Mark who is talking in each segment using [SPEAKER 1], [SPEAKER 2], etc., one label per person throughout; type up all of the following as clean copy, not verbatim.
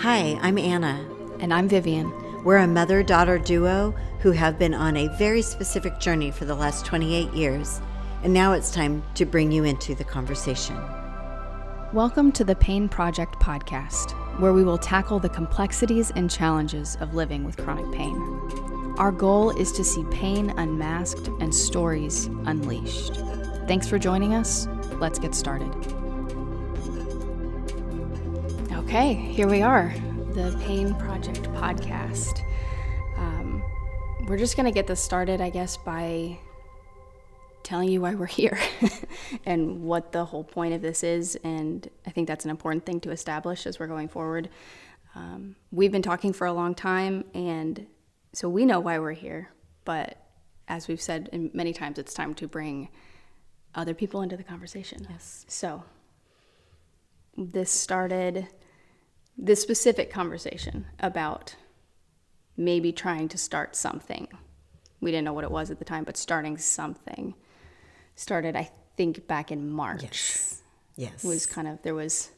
[SPEAKER 1] Hi, I'm Anna.
[SPEAKER 2] And I'm Vivian.
[SPEAKER 1] We're a mother-daughter duo who have been on a very specific journey for the last 28 years, and now it's time to bring you into the conversation.
[SPEAKER 2] Welcome to the Pain Project podcast, where we will tackle the complexities and challenges of living with chronic pain. Our goal is to see pain unmasked and stories unleashed. Thanks for joining us. Let's get started. Okay, here we are, the Pain Project podcast. We're just going to get this started, I guess, by telling you why we're here and what the whole point of this is. And I think that's an important thing to establish as we're going forward. We've been talking for a long time, and so we know why we're here. But as we've said many times, it's time to bring other people into the conversation.
[SPEAKER 1] Yes.
[SPEAKER 2] So this started this specific conversation about maybe trying to start something. We didn't know what it was at the time, but starting something started, I think, back in March.
[SPEAKER 1] Yes.
[SPEAKER 2] It was there was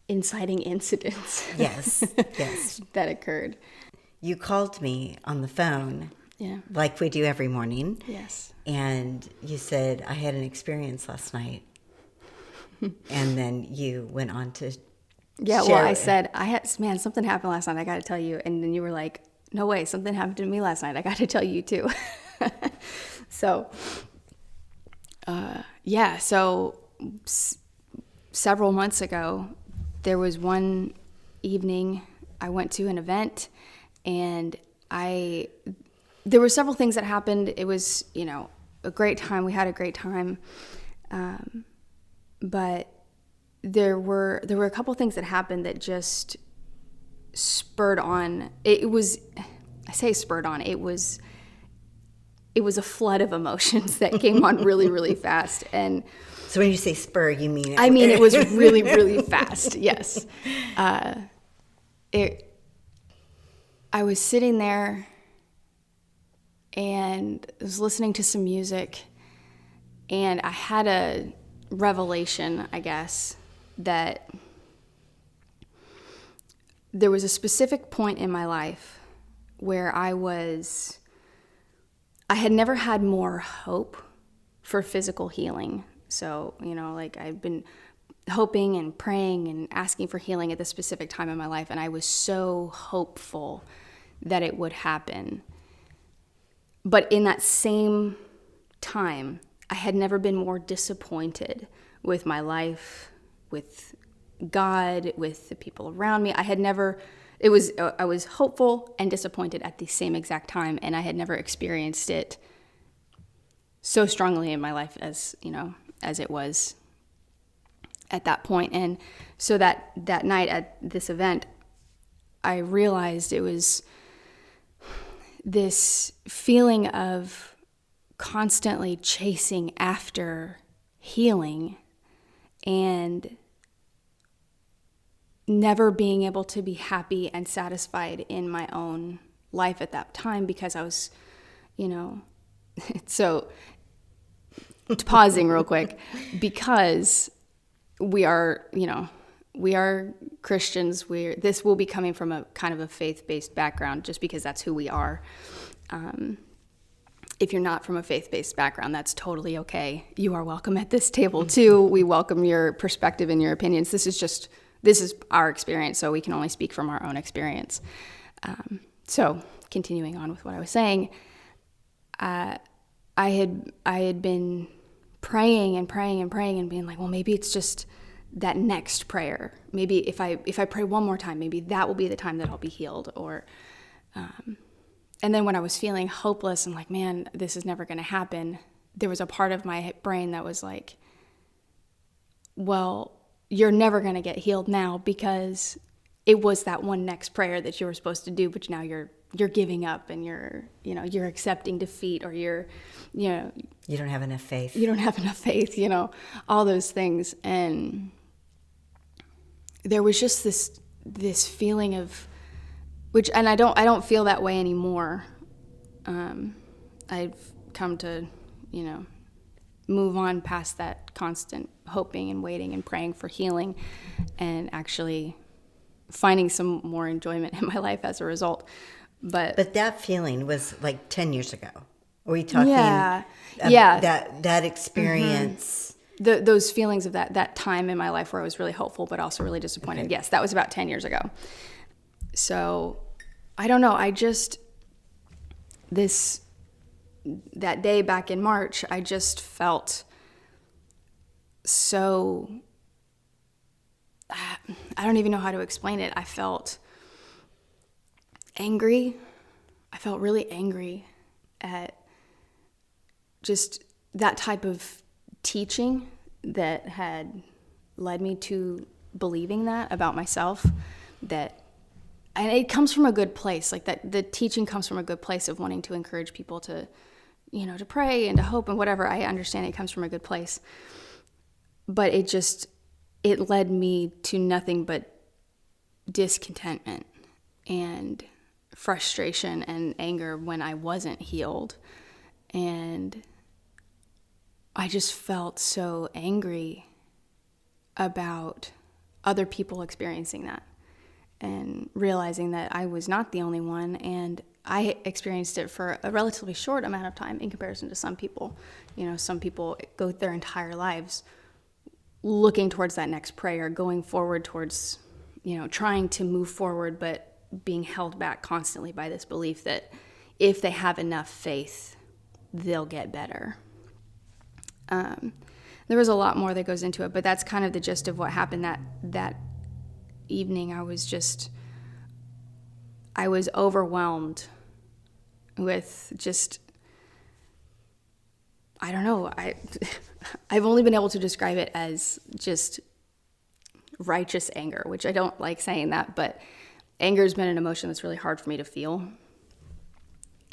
[SPEAKER 2] inciting incidents.
[SPEAKER 1] Yes.
[SPEAKER 2] that occurred.
[SPEAKER 1] You called me on the phone,
[SPEAKER 2] Yeah.
[SPEAKER 1] like we do every morning.
[SPEAKER 2] Yes.
[SPEAKER 1] And you said, I had an experience last night. And then you went on to
[SPEAKER 2] Yeah,
[SPEAKER 1] share
[SPEAKER 2] well, I said, something happened last night, I got to tell you. And then you were like, no way, something happened to me last night, I got to tell you too. So, several months ago, there was one evening I went to an event, and there were several things that happened. It was, a great time. We had a great time. But there were a couple things that happened that just spurred on. It was a flood of emotions that came on really, really fast. And
[SPEAKER 1] so when you say spur, you mean
[SPEAKER 2] it was really, really fast. Yes. I was sitting there and was listening to some music, and I had a revelation, I guess, that there was a specific point in my life where I had never had more hope for physical healing. So, I've been hoping and praying and asking for healing at this specific time in my life, and I was so hopeful that it would happen. But in that same time, I had never been more disappointed with my life, with God, with the people around me. I was hopeful and disappointed at the same exact time, and I had never experienced it so strongly in my life as it was at that point. And so that night at this event, I realized it was this feeling of constantly chasing after healing and never being able to be happy and satisfied in my own life at that time, because I was, so pausing real quick, because we are Christians. This will be coming from a kind of a faith-based background, just because that's who we are. If you're not from a faith-based background, that's totally okay. You are welcome at this table too. We welcome your perspective and your opinions. This is our experience, so we can only speak from our own experience. So continuing on with what I was saying, I had been praying and being like, well, maybe it's just that next prayer. Maybe if I pray one more time, maybe that will be the time that I'll be healed. And then when I was feeling hopeless and like, man, this is never going to happen, there was a part of my brain that was like, well, you're never going to get healed now, because it was that one next prayer that you were supposed to do, but now you're giving up, and you're accepting defeat, or you don't have enough faith. You don't have enough faith, all those things. And there was just this feeling of, and I don't feel that way anymore. I've come to, move on past that constant hoping and waiting and praying for healing, and actually finding some more enjoyment in my life as a result.
[SPEAKER 1] But that feeling was like 10 years ago. Are we talking?
[SPEAKER 2] Yeah.
[SPEAKER 1] That experience.
[SPEAKER 2] Those feelings of that time in my life where I was really hopeful, but also really disappointed. Okay. Yes, that was about 10 years ago. So I don't know. That day back in March, I just felt so, I don't even know how to explain it. I felt angry. I felt really angry at just that type of teaching that had led me to believing that about myself, and it comes from a good place, like that the teaching comes from a good place of wanting to encourage people to, to pray and to hope and whatever. I understand it comes from a good place, but it led me to nothing but discontentment and frustration and anger when I wasn't healed. And I just felt so angry about other people experiencing that and realizing that I was not the only one, and I experienced it for a relatively short amount of time in comparison to some people. Some people go their entire lives looking towards that next prayer, going forward towards, trying to move forward, but being held back constantly by this belief that if they have enough faith, they'll get better. There was a lot more that goes into it, but that's kind of the gist of what happened that evening. I was overwhelmed with just, I don't know, I've only been able to describe it as just righteous anger, which I don't like saying that, but anger has been an emotion that's really hard for me to feel.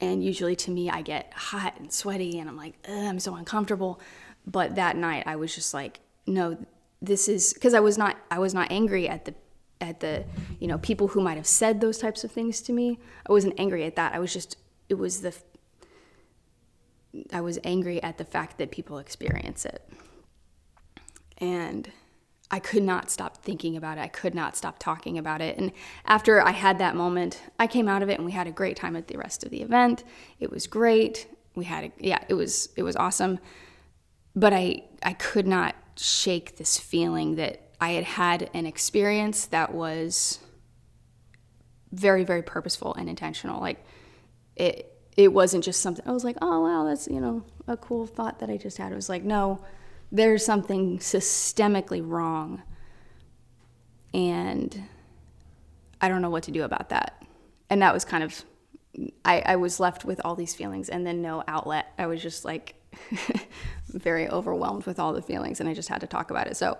[SPEAKER 2] And usually to me, I get hot and sweaty and I'm like, I'm so uncomfortable. But that night I was just like, no, this is, because I was not angry at the people who might have said those types of things to me. I wasn't angry at that. I was angry at the fact that people experience it. And I could not stop thinking about it. I could not stop talking about it. And after I had that moment, I came out of it and we had a great time at the rest of the event. It was great. It was awesome. But I could not shake this feeling that I had an experience that was very, very purposeful and intentional. Like it wasn't just something, I was like, oh, wow, that's, a cool thought that I just had. It was like, no, there's something systemically wrong. And I don't know what to do about that. And that was kind of, I was left with all these feelings and then no outlet. I was just like very overwhelmed with all the feelings and I just had to talk about it. So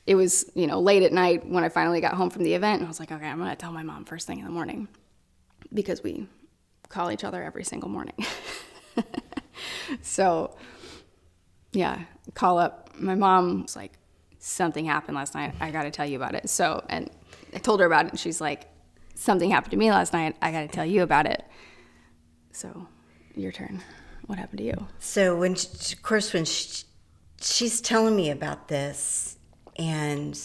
[SPEAKER 2] it was, late at night when I finally got home from the event and I was like, okay, I'm going to tell my mom first thing in the morning because we call each other every single morning. So yeah, call up. My mom was like, something happened last night. I got to tell you about it. So, and I told her about it and she's like, something happened to me last night. I got to tell you about it. So your turn. What happened to you?
[SPEAKER 1] So when she's telling me about this and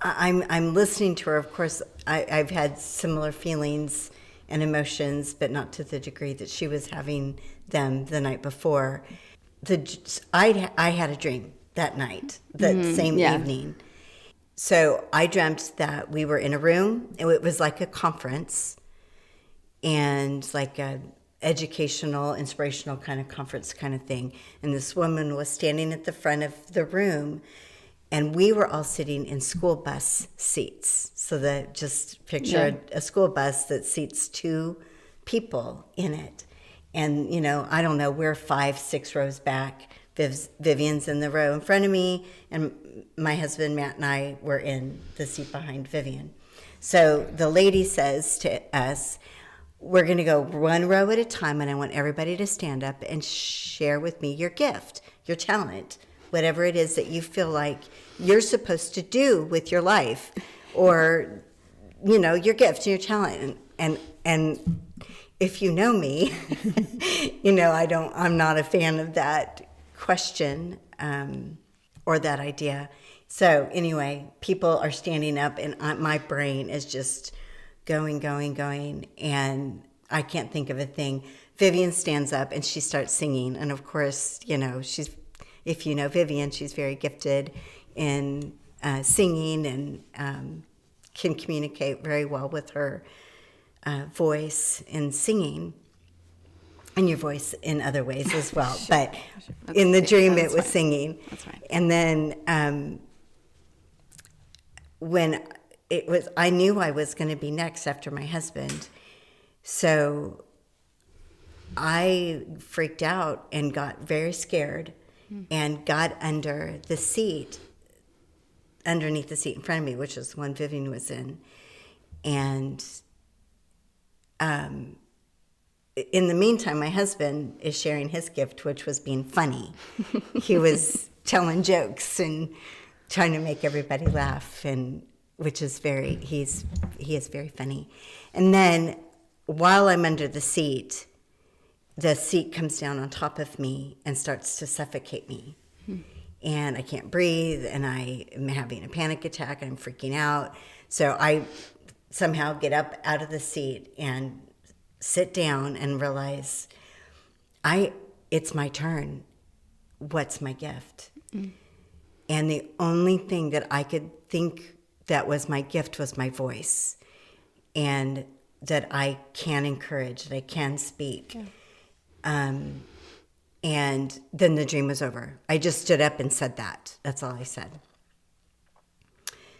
[SPEAKER 1] I'm listening to her, of course, I've had similar feelings and emotions, but not to the degree that she was having them the night before. I had a dream that night, that same evening. So I dreamt that we were in a room. It was like a conference and like a educational, inspirational kind of conference kind of thing. And this woman was standing at the front of the room and we were all sitting in school bus seats. So that just picture a school bus that seats 2 people in it. And, I don't know, we're 5-6 rows back. Vivian's in the row in front of me, and my husband, Matt, and I were in the seat behind Vivian. So the lady says to us, we're going to go 1 row at a time, and I want everybody to stand up and share with me your gift, your talent, whatever it is that you feel like you're supposed to do with your life, or, your gift, your talent. And if you know me, I'm not a fan of that question or that idea. So anyway, people are standing up and my brain is just going, and I can't think of a thing. Vivian stands up and she starts singing. And of course, if you know Vivian, she's very gifted in singing and can communicate very well with her voice in singing. And your voice in other ways as well. Sure. But in the dream, it was singing.
[SPEAKER 2] That's fine.
[SPEAKER 1] And then when it was, I knew I was going to be next after my husband. So I freaked out and got very scared and got underneath the seat in front of me, which is the one Vivian was in. And in the meantime, my husband is sharing his gift, which was being funny. He was telling jokes and trying to make everybody laugh, and which is he is very funny. And then while I'm under the seat comes down on top of me and starts to suffocate me. And I can't breathe, and I am having a panic attack, and I'm freaking out. So I somehow get up out of the seat and sit down and realize it's my turn. What's my gift? And the only thing that I could think that was my gift was my voice, and that I can encourage, that I can speak. Yeah. And then the dream was over. I just stood up and said that. That's all I said.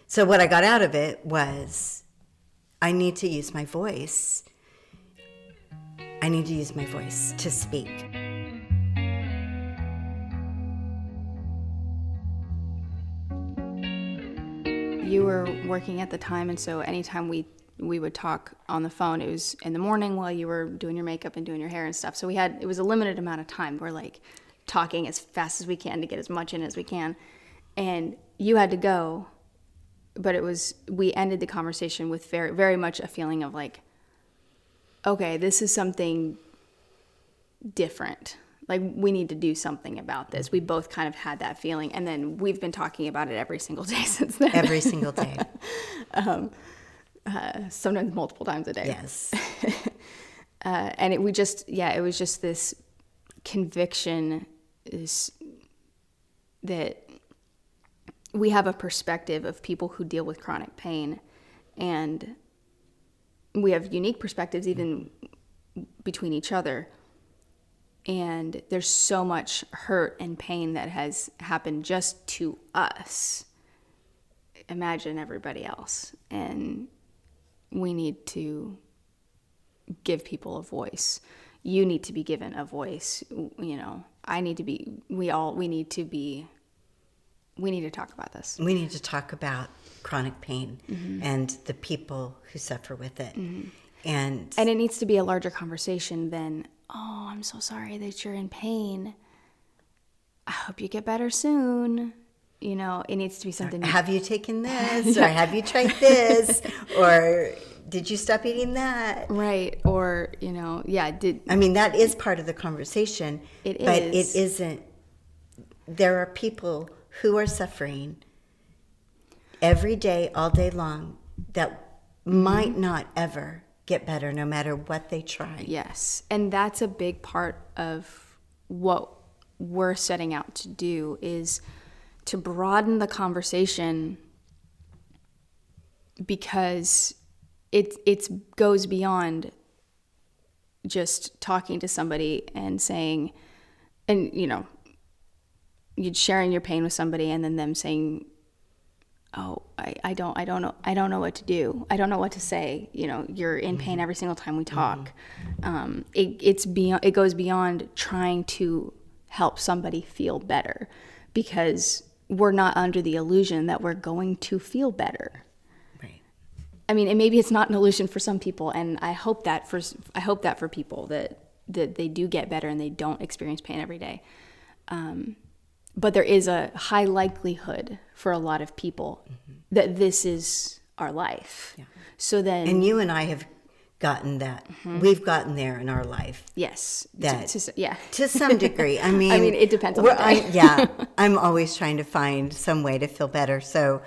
[SPEAKER 1] So what I got out of it was, I need to use my voice. I need to use my voice to speak.
[SPEAKER 2] You were working at the time, and so anytime we would talk on the phone, it was in the morning while you were doing your makeup and doing your hair and stuff. So it was a limited amount of time. We're like talking as fast as we can to get as much in as we can. And you had to go, but we ended the conversation with very, very much a feeling of like, okay, this is something different. Like, we need to do something about this. We both kind of had that feeling. And then we've been talking about it every single day since then.
[SPEAKER 1] Every single day.
[SPEAKER 2] Sometimes multiple times a day.
[SPEAKER 1] Yes.
[SPEAKER 2] And it was just this conviction is that we have a perspective of people who deal with chronic pain, and we have unique perspectives even between each other. And there's so much hurt and pain that has happened just to us. Imagine everybody else. And we need to give people a voice. You need to be given a voice. We need to talk about this.
[SPEAKER 1] We need to talk about chronic pain and the people who suffer with it. And
[SPEAKER 2] it needs to be a larger conversation than, oh, I'm so sorry that you're in pain. I hope you get better soon. It needs to be something.
[SPEAKER 1] Have you taken this? Or have you tried this? Or did you stop eating that?
[SPEAKER 2] Right. Or,
[SPEAKER 1] that is part of the conversation.
[SPEAKER 2] It is.
[SPEAKER 1] But it isn't. There are people who are suffering every day, all day long, that might not ever get better no matter what they try.
[SPEAKER 2] Yes. And that's a big part of what we're setting out to do, is to broaden the conversation, because it goes beyond just talking to somebody and saying, and you're sharing your pain with somebody and then them saying, oh, I don't know what to do. I don't know what to say. You're in pain every single time we talk. It goes beyond trying to help somebody feel better, because we're not under the illusion that we're going to feel better.
[SPEAKER 1] Right.
[SPEAKER 2] And maybe it's not an illusion for some people, and I hope that for people that they do get better and they don't experience pain every day. But there is a high likelihood for a lot of people that this is our life. Yeah. So then,
[SPEAKER 1] and you and I have gotten that. We've gotten there in our life.
[SPEAKER 2] Yes.
[SPEAKER 1] That,
[SPEAKER 2] Yeah.
[SPEAKER 1] to some degree. I mean,
[SPEAKER 2] it depends on the day.
[SPEAKER 1] I'm always trying to find some way to feel better. So,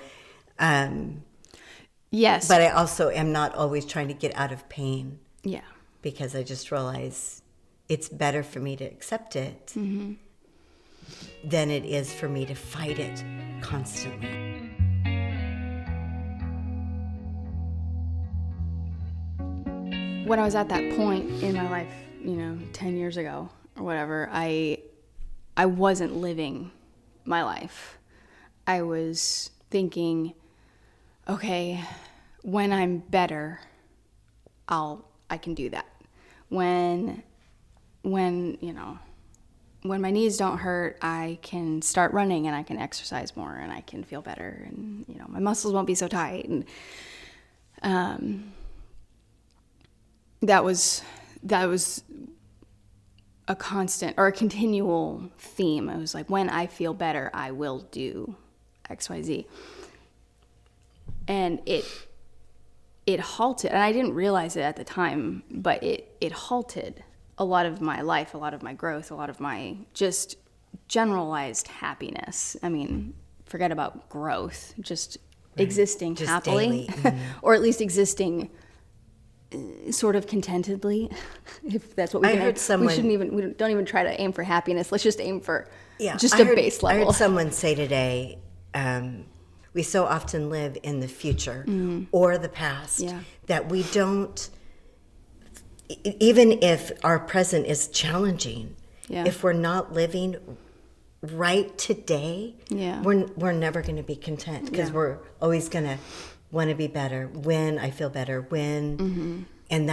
[SPEAKER 2] yes.
[SPEAKER 1] but I also am not always trying to get out of pain.
[SPEAKER 2] Yeah.
[SPEAKER 1] Because I just realize it's better for me to accept it than it is for me to fight it constantly.
[SPEAKER 2] When I was at that point in my life, 10 years ago or whatever, I wasn't living my life. I was thinking, okay, when I'm better, I can do that. When my knees don't hurt, I can start running and I can exercise more and I can feel better and my muscles won't be so tight, and that was a constant or a continual theme. It was like, when I feel better, I will do XYZ. And it halted, and I didn't realize it at the time, but it halted a lot of my life, a lot of my growth, a lot of my just generalized happiness. I mean, forget about growth, just existing just happily, or at least existing sort of contentedly, if that's what we can. We don't even try to aim for happiness. Let's just aim for just a base level.
[SPEAKER 1] I heard someone say today, we so often live in the future or the past that we don't, even if our present is challenging, if we're not living right today, we're never going to be content, because we're always going to want to be better, when I feel better, and it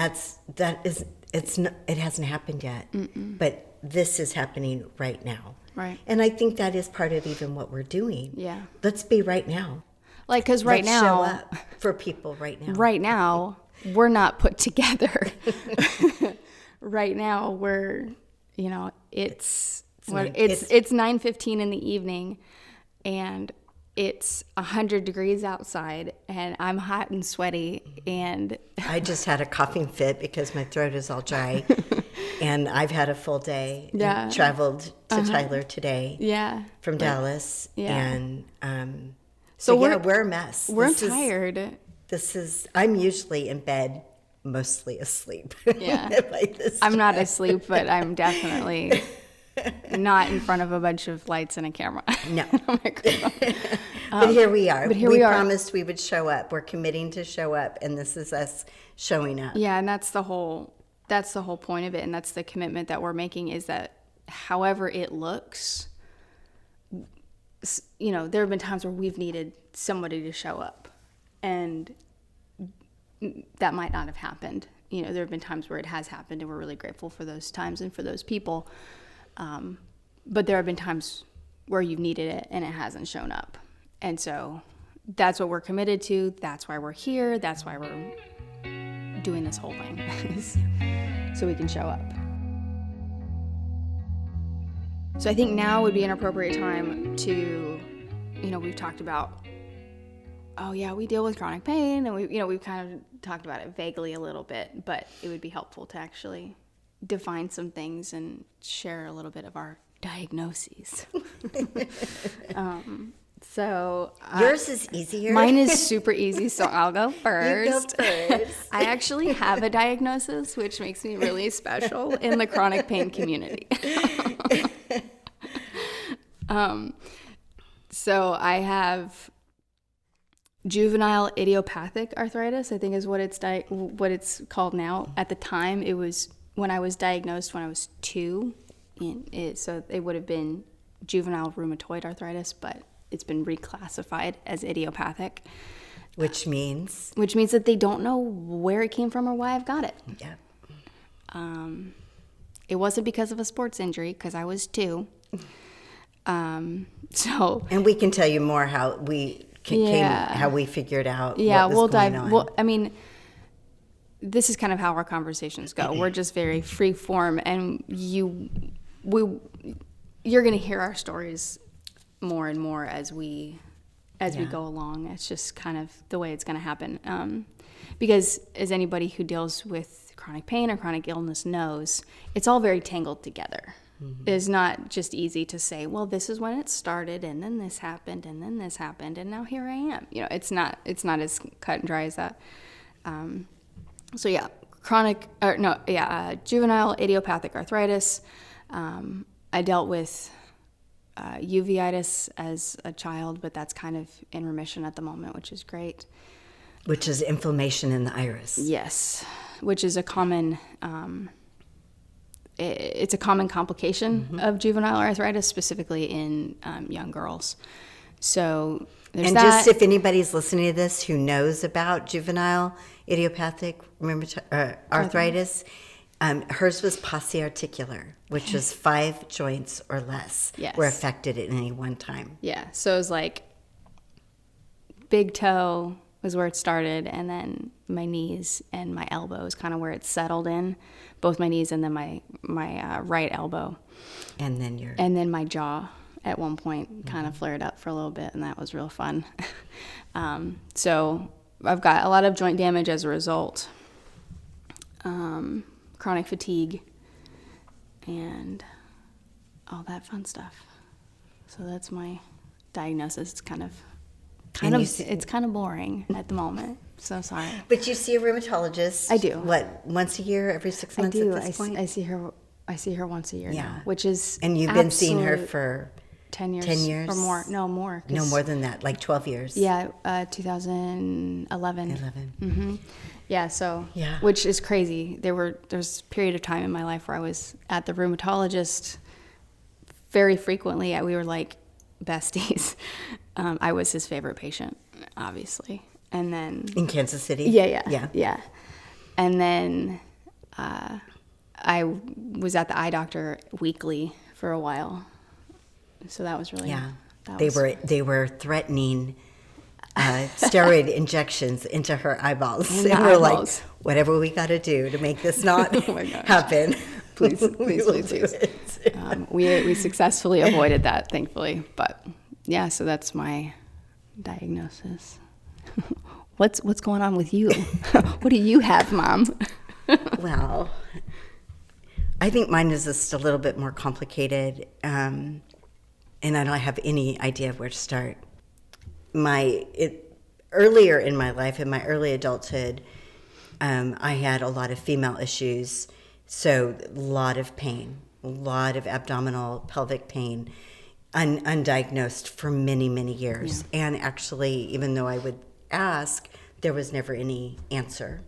[SPEAKER 1] hasn't happened yet, but this is happening right now.
[SPEAKER 2] Right.
[SPEAKER 1] And I think that is part of even what we're doing.
[SPEAKER 2] Yeah.
[SPEAKER 1] Let's be right now.
[SPEAKER 2] Like, because right now,
[SPEAKER 1] show up for people right now.
[SPEAKER 2] Right now, we're not put together. Right now, we're, it's 9:15 in the evening, and it's 100 degrees outside, and I'm hot and sweaty, and
[SPEAKER 1] I just had a coughing fit because my throat is all dry, and I've had a full day.
[SPEAKER 2] Yeah.
[SPEAKER 1] Traveled to Tyler today.
[SPEAKER 2] Yeah.
[SPEAKER 1] From Dallas.
[SPEAKER 2] Yeah.
[SPEAKER 1] And
[SPEAKER 2] so
[SPEAKER 1] we're a mess.
[SPEAKER 2] We're tired.
[SPEAKER 1] I'm usually in bed, mostly asleep.
[SPEAKER 2] Yeah.
[SPEAKER 1] Like this
[SPEAKER 2] I'm not asleep, but I'm definitely not in front of a bunch of lights and a camera.
[SPEAKER 1] No. But here we are.
[SPEAKER 2] We
[SPEAKER 1] promised we would show up. We're committing to show up, and this is us showing up.
[SPEAKER 2] Yeah, and that's the whole point of it, and that's the commitment that we're making, is that however it looks, there have been times where we've needed somebody to show up, and that might not have happened. There have been times where it has happened, and we're really grateful for those times and for those people. But there have been times where you've needed it and it hasn't shown up. And so that's what we're committed to. That's why we're here. That's why we're doing this whole thing, so we can show up. So I think now would be an appropriate time to, we've talked about, we deal with chronic pain, and we've kind of talked about it vaguely a little bit, but it would be helpful to actually define some things and share a little bit of our diagnoses. So
[SPEAKER 1] yours is easier.
[SPEAKER 2] Mine is super easy, so I'll go first.
[SPEAKER 1] You go first.
[SPEAKER 2] I actually have a diagnosis, which makes me really special in the chronic pain community. So I have juvenile idiopathic arthritis, I think is what it's called now. At the time, it was when I was diagnosed when I was 2. So it would have been juvenile rheumatoid arthritis, but it's been reclassified as idiopathic.
[SPEAKER 1] Which means
[SPEAKER 2] that they don't know where it came from or why I've got it.
[SPEAKER 1] Yeah.
[SPEAKER 2] It wasn't because of a sports injury, because I was 2.
[SPEAKER 1] And we can tell you more how we how we figured out what was going on.
[SPEAKER 2] Well, I mean, this is kind of how our conversations go. We're just very free form, and you're going to hear our stories more and more as we go along. It's just kind of the way it's going to happen. because as anybody who deals with chronic pain or chronic illness knows, it's all very tangled together. It's not just easy to say, well, this is when it started, and then this happened, and then this happened, and now here I am. It's not as cut and dry as that. So yeah, juvenile idiopathic arthritis. I dealt with uveitis as a child, but that's kind of in remission at the moment, which is great.
[SPEAKER 1] Which is inflammation in the iris.
[SPEAKER 2] Yes, which is a common it's a common complication of juvenile arthritis, specifically in young girls. So there's
[SPEAKER 1] and
[SPEAKER 2] that.
[SPEAKER 1] Just if anybody's listening to this who knows about juvenile idiopathic arthritis, hers was polyarticular, which was 5 joints or less were affected at any one time.
[SPEAKER 2] Yeah, so it was like big toe was where it started, and then my knees and my elbow is kind of where it settled in, both my knees and then my right elbow.
[SPEAKER 1] And
[SPEAKER 2] then my jaw at one point kind of flared up for a little bit, and that was real fun. So I've got a lot of joint damage as a result, chronic fatigue, and all that fun stuff. So that's my diagnosis. It's kind of boring at the moment. So sorry.
[SPEAKER 1] But you see a rheumatologist.
[SPEAKER 2] I do.
[SPEAKER 1] What, once a year, every 6 months
[SPEAKER 2] I do.
[SPEAKER 1] at this point?
[SPEAKER 2] I see her once a year now, which is
[SPEAKER 1] and you've been seeing her for
[SPEAKER 2] 10 years.
[SPEAKER 1] 10 years?
[SPEAKER 2] Or more. No, more.
[SPEAKER 1] No, more than that, like 12 years.
[SPEAKER 2] Yeah, 2011.
[SPEAKER 1] 11.
[SPEAKER 2] Mm-hmm. Yeah, which is crazy. There's a period of time in my life where I was at the rheumatologist very frequently. We were like besties. I was his favorite patient, obviously. And then
[SPEAKER 1] in Kansas City?
[SPEAKER 2] Yeah. And then I was at the eye doctor weekly for a while. So that was really
[SPEAKER 1] They were threatening steroid injections into her eyeballs.
[SPEAKER 2] They were like,
[SPEAKER 1] whatever we got to do to make this not happen.
[SPEAKER 2] Please. We successfully avoided that, thankfully. But yeah, so that's my diagnosis. What's going on with you? What do you have, Mom?
[SPEAKER 1] Well, I think mine is just a little bit more complicated, and I don't have any idea of where to start. Earlier in my life, in my early adulthood, I had a lot of female issues, so a lot of pain, a lot of abdominal, pelvic pain, undiagnosed for many, many years. Yeah. And actually, even though I would ask, there was never any answer.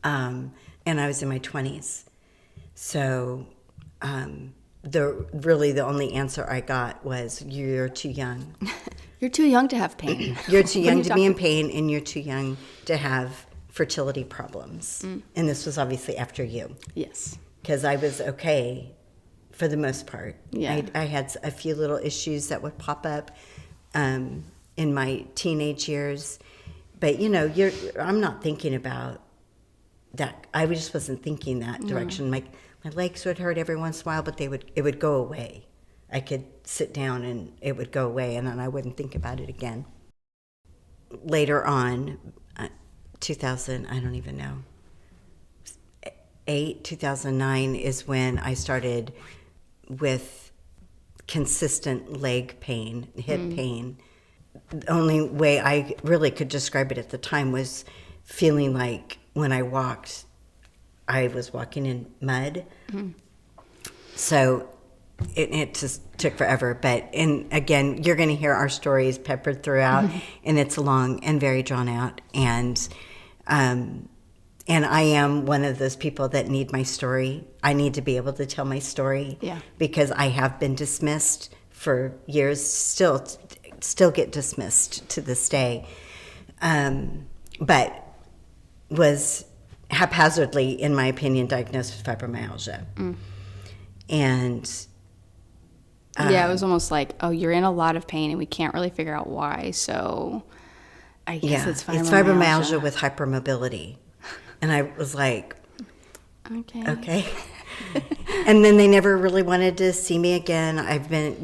[SPEAKER 1] And I was in my 20s. So the only answer I got was, you're too young.
[SPEAKER 2] You're too young to have pain.
[SPEAKER 1] You're too young to be in pain, and you're too young to have fertility problems. And this was obviously after you.
[SPEAKER 2] Yes.
[SPEAKER 1] Because I was okay for the most part.
[SPEAKER 2] Yeah.
[SPEAKER 1] I had a few little issues that would pop up in my teenage years. But, I'm not thinking about that. I just wasn't thinking that direction. My legs would hurt every once in a while, but it would go away. I could sit down and it would go away, and then I wouldn't think about it again. Later on, 2000, I don't even know, 2009 is when I started with consistent leg pain, hip pain. The only way I really could describe it at the time was feeling like when I walked, I was walking in mud. So it just took forever. And again, you're going to hear our stories peppered throughout, and it's long and very drawn out. And I am one of those people that need my story. I need to be able to tell my story because I have been dismissed for years, still get dismissed to this day, but was haphazardly, in my opinion, diagnosed with fibromyalgia. And
[SPEAKER 2] it was almost like, oh, you're in a lot of pain and we can't really figure out why, so I guess it's fibromyalgia.
[SPEAKER 1] It's fibromyalgia with hypermobility. And I was like, okay. And then they never really wanted to see me again. I've been,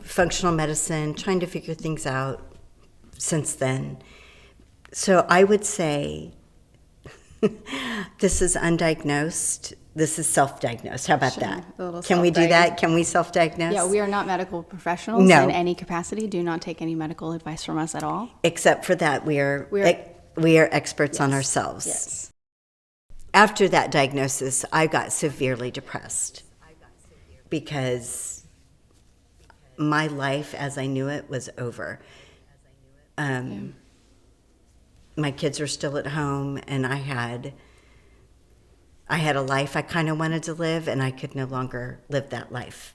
[SPEAKER 1] functional medicine, trying to figure things out since then. So I would say this is undiagnosed. This is self-diagnosed. How about
[SPEAKER 2] Sure,
[SPEAKER 1] that?
[SPEAKER 2] a little
[SPEAKER 1] Can we do that? Can we self-diagnose?
[SPEAKER 2] Yeah, we are not medical professionals
[SPEAKER 1] No.
[SPEAKER 2] in any capacity. Do not take any medical advice from us at all.
[SPEAKER 1] Except for that, we are experts on ourselves.
[SPEAKER 2] Yes.
[SPEAKER 1] After that diagnosis, I got severely depressed because my life as I knew it was over. My kids were still at home, and I had a life I kind of wanted to live, and I could no longer live that life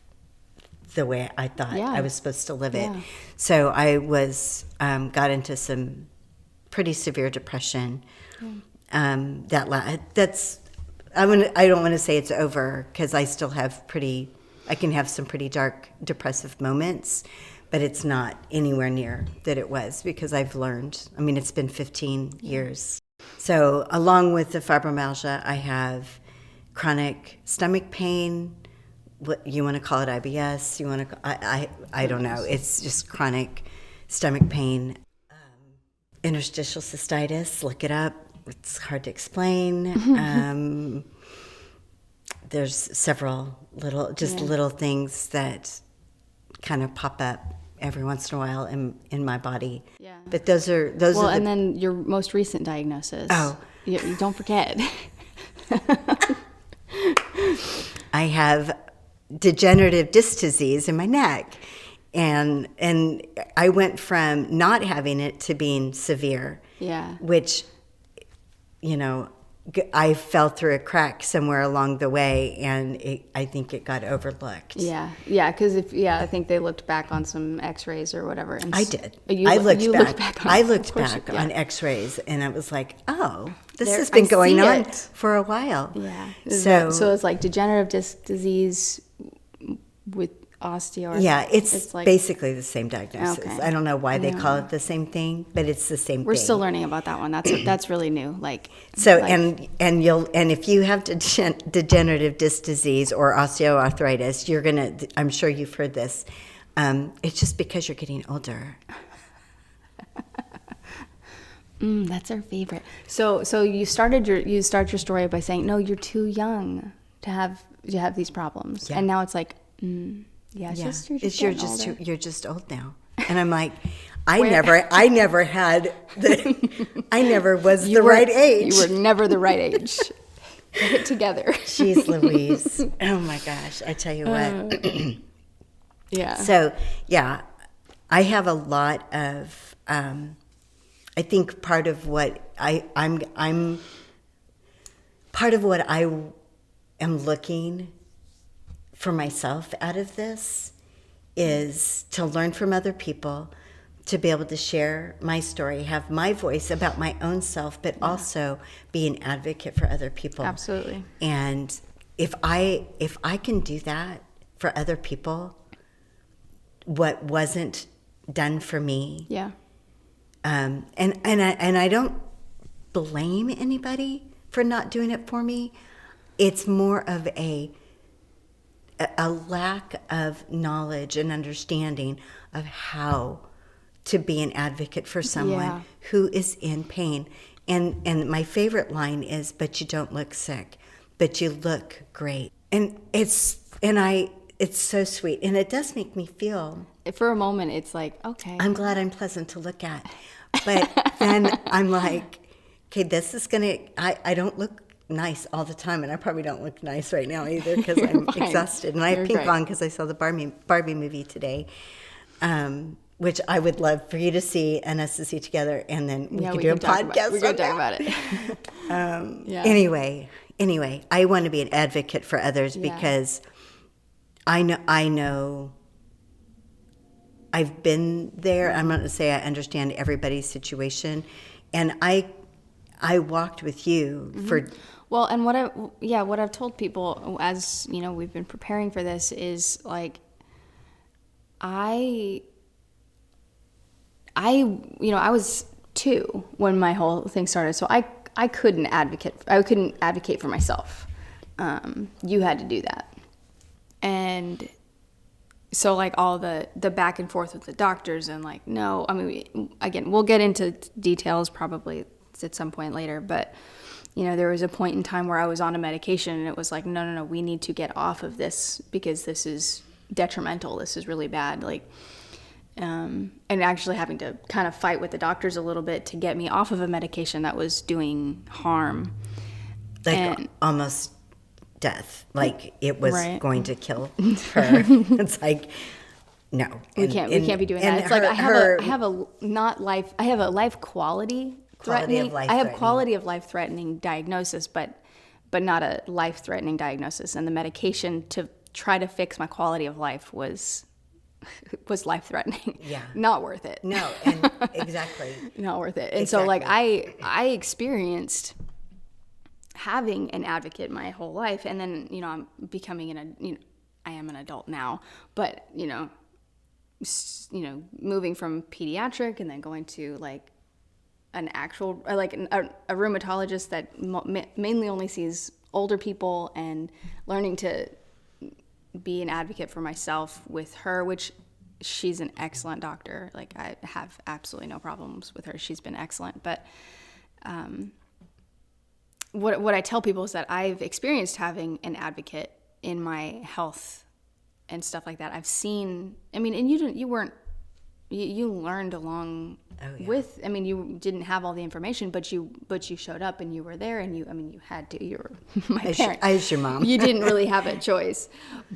[SPEAKER 1] the way I thought I was supposed to live it.
[SPEAKER 2] Yeah.
[SPEAKER 1] So I got into some pretty severe depression. I don't want to say it's over, because I still have I can have some pretty dark depressive moments, but it's not anywhere near that it was, because I've learned. I mean, it's been 15 years. So along with the fibromyalgia, I have chronic stomach pain. What you want to call it, IBS? You want to? I don't know. It's just chronic stomach pain. Interstitial cystitis. Look it up. It's hard to explain. There's several little things that kind of pop up every once in a while in my body. Yeah. But those are
[SPEAKER 2] and then your most recent diagnosis.
[SPEAKER 1] Oh.
[SPEAKER 2] You don't forget.
[SPEAKER 1] I have degenerative disc disease in my neck. And I went from not having it to being severe. Yeah. Which, I fell through a crack somewhere along the way, and I think it got overlooked.
[SPEAKER 2] Yeah, because I think they looked back on some X-rays or whatever. And
[SPEAKER 1] I did. I looked back on X-rays, and I was like, oh, this has been going on for a while. Yeah.
[SPEAKER 2] So it's like degenerative disc disease with osteoarthritis.
[SPEAKER 1] Yeah, it's like, basically the same diagnosis. Okay. I don't know why they call it the same thing, but it's the same thing.
[SPEAKER 2] We're still learning about that one. That's really new.
[SPEAKER 1] And if you have degenerative disc disease or osteoarthritis, I'm sure you've heard this. It's just because you're getting older.
[SPEAKER 2] That's our favorite. So you start your story by saying, no, you're too young to have these problems, and now it's like. You're just old now. And I'm like, I never was the right age. You were never the right age. Get it together.
[SPEAKER 1] Jeez Louise. Oh my gosh. I tell you what.
[SPEAKER 2] Yeah.
[SPEAKER 1] So I have a lot of, I think part of what I'm part of what I am looking for myself out of this is to learn from other people, to be able to share my story, have my voice about my own self, but also be an advocate for other people.
[SPEAKER 2] Absolutely.
[SPEAKER 1] And if I can do that for other people, what wasn't done for me. Yeah. And I don't blame anybody for not doing it for me. It's more of a lack of knowledge and understanding of how to be an advocate for someone who is in pain. And my favorite line is, but you don't look sick, but you look great. And it's so sweet. And it does make me feel.
[SPEAKER 2] For a moment, it's like, okay.
[SPEAKER 1] I'm glad I'm pleasant to look at. But then I'm like, okay, this is I don't look nice all the time, and I probably don't look nice right now either, because I'm exhausted, and I have pink on because I saw the Barbie movie today, which I would love for you to see and us to see together, and then we could do a podcast.
[SPEAKER 2] We're going to talk about it.
[SPEAKER 1] Anyway, I want to be an advocate for others because I know I've been there. I'm not going to say I understand everybody's situation, and I walked with you for.
[SPEAKER 2] Well, and what I've told people as, we've been preparing for this is like, I was 2 when my whole thing started. So I couldn't advocate for myself. You had to do that. And so like all the back and forth with the doctors and like, no, I mean, again, we'll get into details probably at some point later, but you know, there was a point in time where I was on a medication and it was like, no, we need to get off of this because this is detrimental. This is really bad. Like, and actually having to kind of fight with the doctors a little bit to get me off of a medication that was doing harm.
[SPEAKER 1] Like almost death. Like it was
[SPEAKER 2] Right.
[SPEAKER 1] going to kill her. It's like, no.
[SPEAKER 2] We can't be doing that. It's like I have a life quality threatening. I have quality of life threatening diagnosis, but not a life threatening diagnosis. And the medication to try to fix my quality of life was life threatening.
[SPEAKER 1] Yeah.
[SPEAKER 2] Not worth it.
[SPEAKER 1] No, and exactly.
[SPEAKER 2] Not worth it. And so like I experienced having an advocate my whole life, and then, you know, I'm becoming I am an adult now, but you know, moving from pediatric and then going to like an actual, like a rheumatologist that mainly only sees older people, and learning to be an advocate for myself with her, which she's an excellent doctor. Like I have absolutely no problems with her. She's been excellent. But what I tell people is that I've experienced having an advocate in my health and stuff like that. I've seen, I mean, and you learned along with, I mean, you didn't have all the information, but you showed up and you were there, and you had to, you were my parent.
[SPEAKER 1] I was your mom.
[SPEAKER 2] You didn't really have a choice,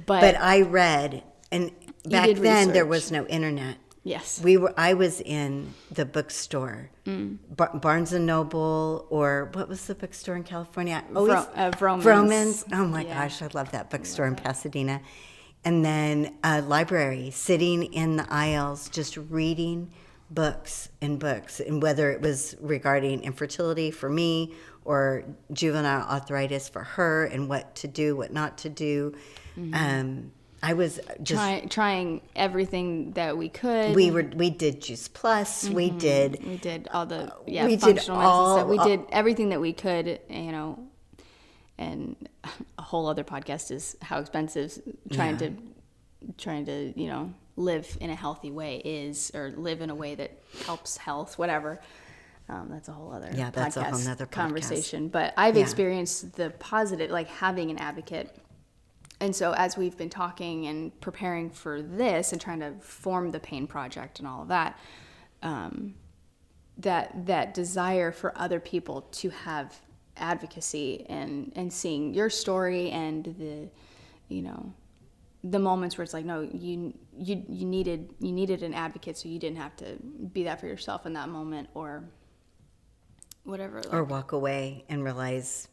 [SPEAKER 1] but I read, and back then there was no internet.
[SPEAKER 2] Yes.
[SPEAKER 1] I was in the bookstore, Barnes and Noble, or what was the bookstore in California?
[SPEAKER 2] Vroman's.
[SPEAKER 1] Oh my gosh, I love that bookstore in Pasadena. And then a library, sitting in the aisles, just reading books, and whether it was regarding infertility for me or juvenile arthritis for her, and what to do, what not to do. I was just
[SPEAKER 2] trying everything that we could.
[SPEAKER 1] We did Juice Plus. We did
[SPEAKER 2] all the
[SPEAKER 1] we
[SPEAKER 2] functional
[SPEAKER 1] did all,
[SPEAKER 2] medicine stuff. We did everything that we could, you know. And a whole other podcast is how expensive trying to you know, live in a healthy way is, or live in a way that helps health, whatever. That's a whole other
[SPEAKER 1] that's a whole nother
[SPEAKER 2] conversation. But I've experienced the positive, like having an advocate. And so as we've been talking and preparing for this and trying to form the Pain Project and all of that, that desire for other people to have advocacy, and seeing your story and the, you know, the moments where it's like, no, you needed an advocate, so you didn't have to be that for yourself in that moment, or whatever, like,
[SPEAKER 1] or walk away and realize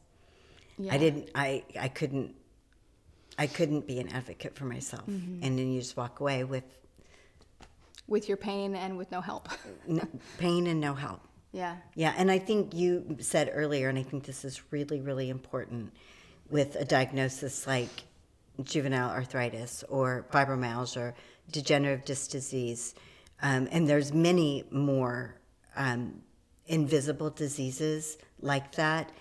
[SPEAKER 1] I couldn't be an advocate for myself. And then you just walk away with
[SPEAKER 2] your pain and with no help.
[SPEAKER 1] Pain and no help.
[SPEAKER 2] Yeah.
[SPEAKER 1] And I think you said earlier, and I think this is really, really important, with a diagnosis like juvenile arthritis or fibromyalgia or degenerative disc disease, and there's many more invisible diseases like that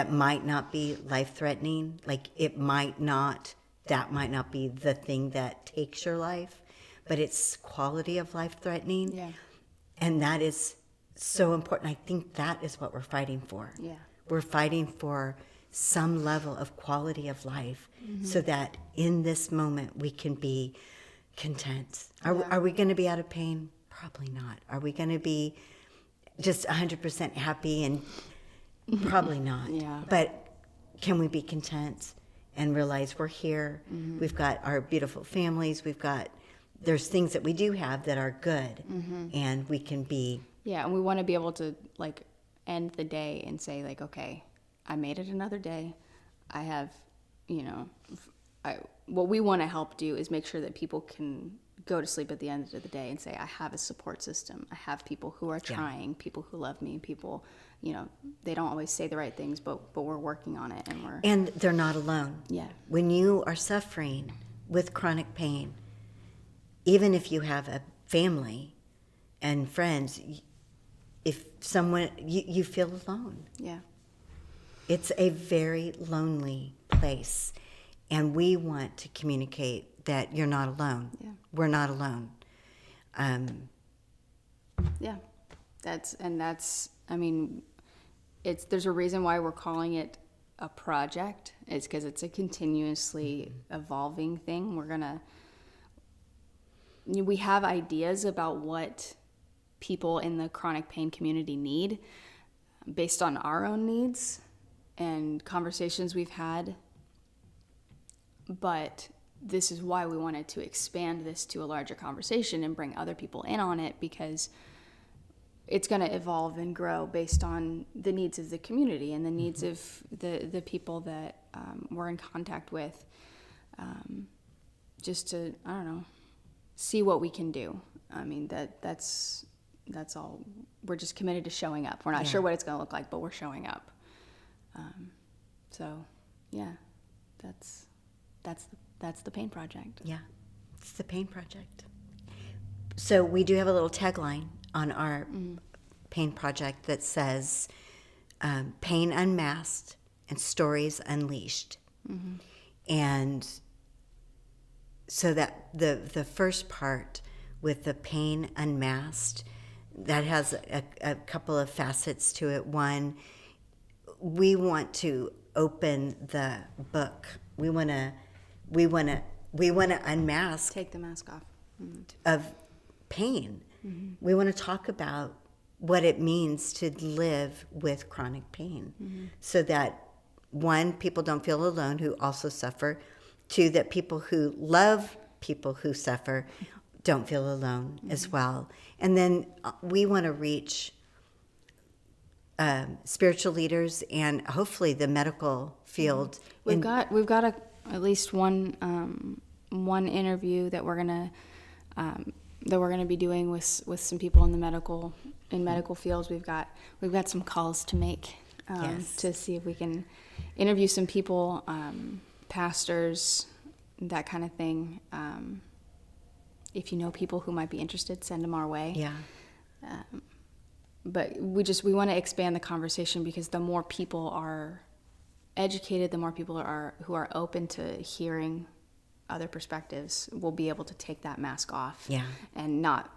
[SPEAKER 1] might not be life-threatening. Like that might not be the thing that takes your life, but it's quality of life-threatening.
[SPEAKER 2] Yeah.
[SPEAKER 1] And that is so important. I think that is what we're fighting for.
[SPEAKER 2] Yeah.
[SPEAKER 1] We're fighting for some level of quality of life, so that in this moment we can be content. Are we going to be out of pain? Probably not. Are we going to be just 100% happy? And probably not.
[SPEAKER 2] Yeah.
[SPEAKER 1] But can we be content and realize we're here? We've got our beautiful families. There's things that we do have that are good, and we can be.
[SPEAKER 2] Yeah, and we want to be able to like end the day and say like, okay, I made it another day. I have, you know, what we want to help do is make sure that people can go to sleep at the end of the day and say, I have a support system. I have people who are trying, people who love me, people, you know, they don't always say the right things, but we're working on it,
[SPEAKER 1] and they're not alone.
[SPEAKER 2] Yeah.
[SPEAKER 1] When you are suffering with chronic pain, even if you have a family and friends, if someone, you feel alone.
[SPEAKER 2] Yeah.
[SPEAKER 1] It's a very lonely place. And we want to communicate that you're not alone.
[SPEAKER 2] Yeah.
[SPEAKER 1] We're not alone.
[SPEAKER 2] Yeah, I mean, there's a reason why we're calling it a project. It's because it's a continuously evolving thing. We have ideas about what people in the chronic pain community need based on our own needs and conversations we've had. But this is why we wanted to expand this to a larger conversation and bring other people in on it, because it's going to evolve and grow based on the needs of the community and the needs of the people that we're in contact with, just to, I don't know, see what we can do. I mean, that's all. We're just committed to showing up. We're not sure what it's going to look like, but we're showing up. So, yeah, that's the Pain Project.
[SPEAKER 1] Yeah, it's the Pain Project. So we do have a little tagline on our Pain Project that says, pain unmasked and stories unleashed. Mm-hmm. And so that the first part with the pain unmasked, that has a couple of facets to it. One, we want to open the book. We want to unmask,
[SPEAKER 2] take the mask off
[SPEAKER 1] of pain. Mm-hmm. We want to talk about what it means to live with chronic pain, so that, one, people don't feel alone who also suffer. Two, that people who love people who suffer don't feel alone as well. And then we want to reach spiritual leaders and hopefully the medical field.
[SPEAKER 2] We've got at least one interview that we're gonna be doing with some people in the medical fields. We've got some calls to make to see if we can interview some people, pastors, that kind of thing. If you know people who might be interested, send them our way.
[SPEAKER 1] Yeah.
[SPEAKER 2] But we want to expand the conversation, because the more people are educated, the more people who are open to hearing other perspectives will be able to take that mask off.
[SPEAKER 1] Yeah.
[SPEAKER 2] And not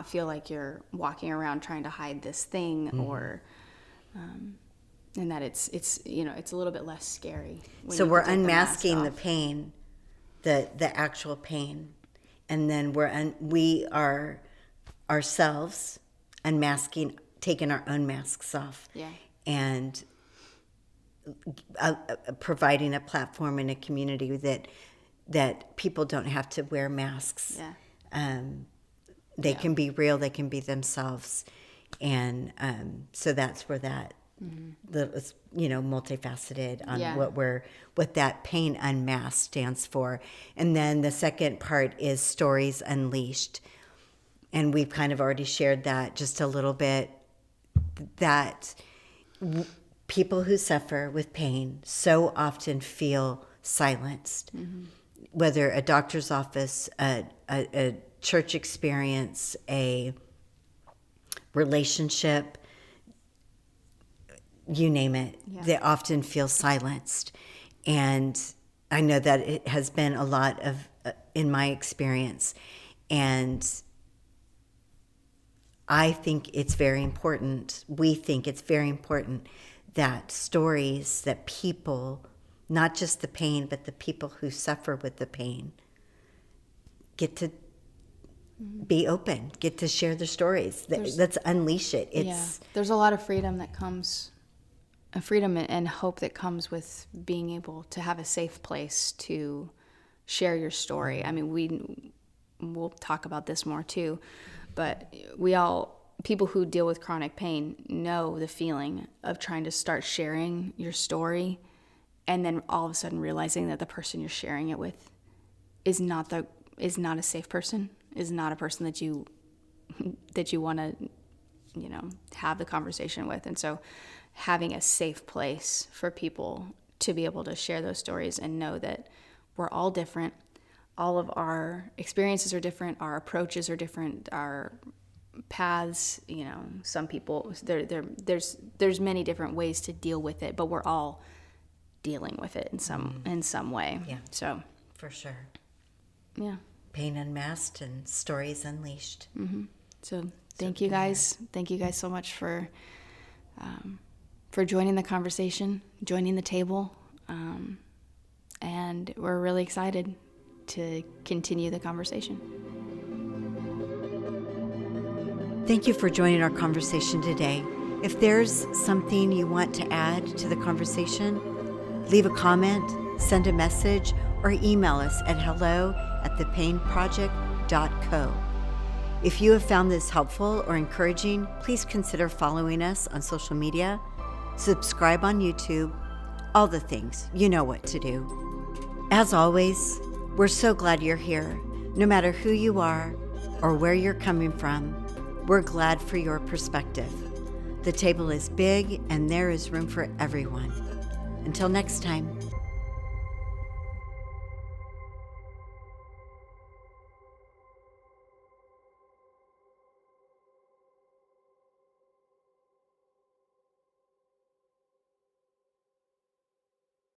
[SPEAKER 2] feel like you're walking around trying to hide this thing, or and that it's a little bit less scary.
[SPEAKER 1] So we're unmasking the pain, the actual pain, and then we are ourselves unmasking, taking our own masks off.
[SPEAKER 2] Yeah. And
[SPEAKER 1] providing a platform in a community that people don't have to wear masks.
[SPEAKER 2] Yeah.
[SPEAKER 1] They can be real. They can be themselves, and so that's where that multifaceted on what that pain unmasked stands for. And then the second part is stories unleashed, and we've kind of already shared that just a little bit. That people who suffer with pain so often feel silenced, whether a doctor's office, a church experience, a relationship, you name it, they often feel silenced. And I know that it has been a lot of, in my experience. And I think it's very important, we think it's very important that stories, that people, not just the pain, but the people who suffer with the pain, get to be open, get to share their stories. Let's unleash it.
[SPEAKER 2] There's a lot of freedom that comes, freedom and hope that comes with being able to have a safe place to share your story. I mean, we'll talk about this more too, but people who deal with chronic pain know the feeling of trying to start sharing your story and then all of a sudden realizing that the person you're sharing it with is not a safe person, is not a person that you want to, have the conversation with. And so having a safe place for people to be able to share those stories and know that we're all different. All of our experiences are different. Our approaches are different. Our paths, some people, there's many different ways to deal with it, but we're all dealing with it in some way.
[SPEAKER 1] Yeah.
[SPEAKER 2] So
[SPEAKER 1] for sure.
[SPEAKER 2] Yeah.
[SPEAKER 1] Pain Unmasked and Stories Unleashed.
[SPEAKER 2] So thank you guys. Thank you guys so much for joining the conversation, joining the table. And we're really excited to continue the conversation.
[SPEAKER 1] Thank you for joining our conversation today. If there's something you want to add to the conversation, leave a comment, send a message, or email us at hello@thepainproject.co. If you have found this helpful or encouraging, please consider following us on social media, subscribe on YouTube, all the things. You know what to do. As always, we're so glad you're here. No matter who you are or where you're coming from, we're glad for your perspective. The table is big and there is room for everyone. Until next time.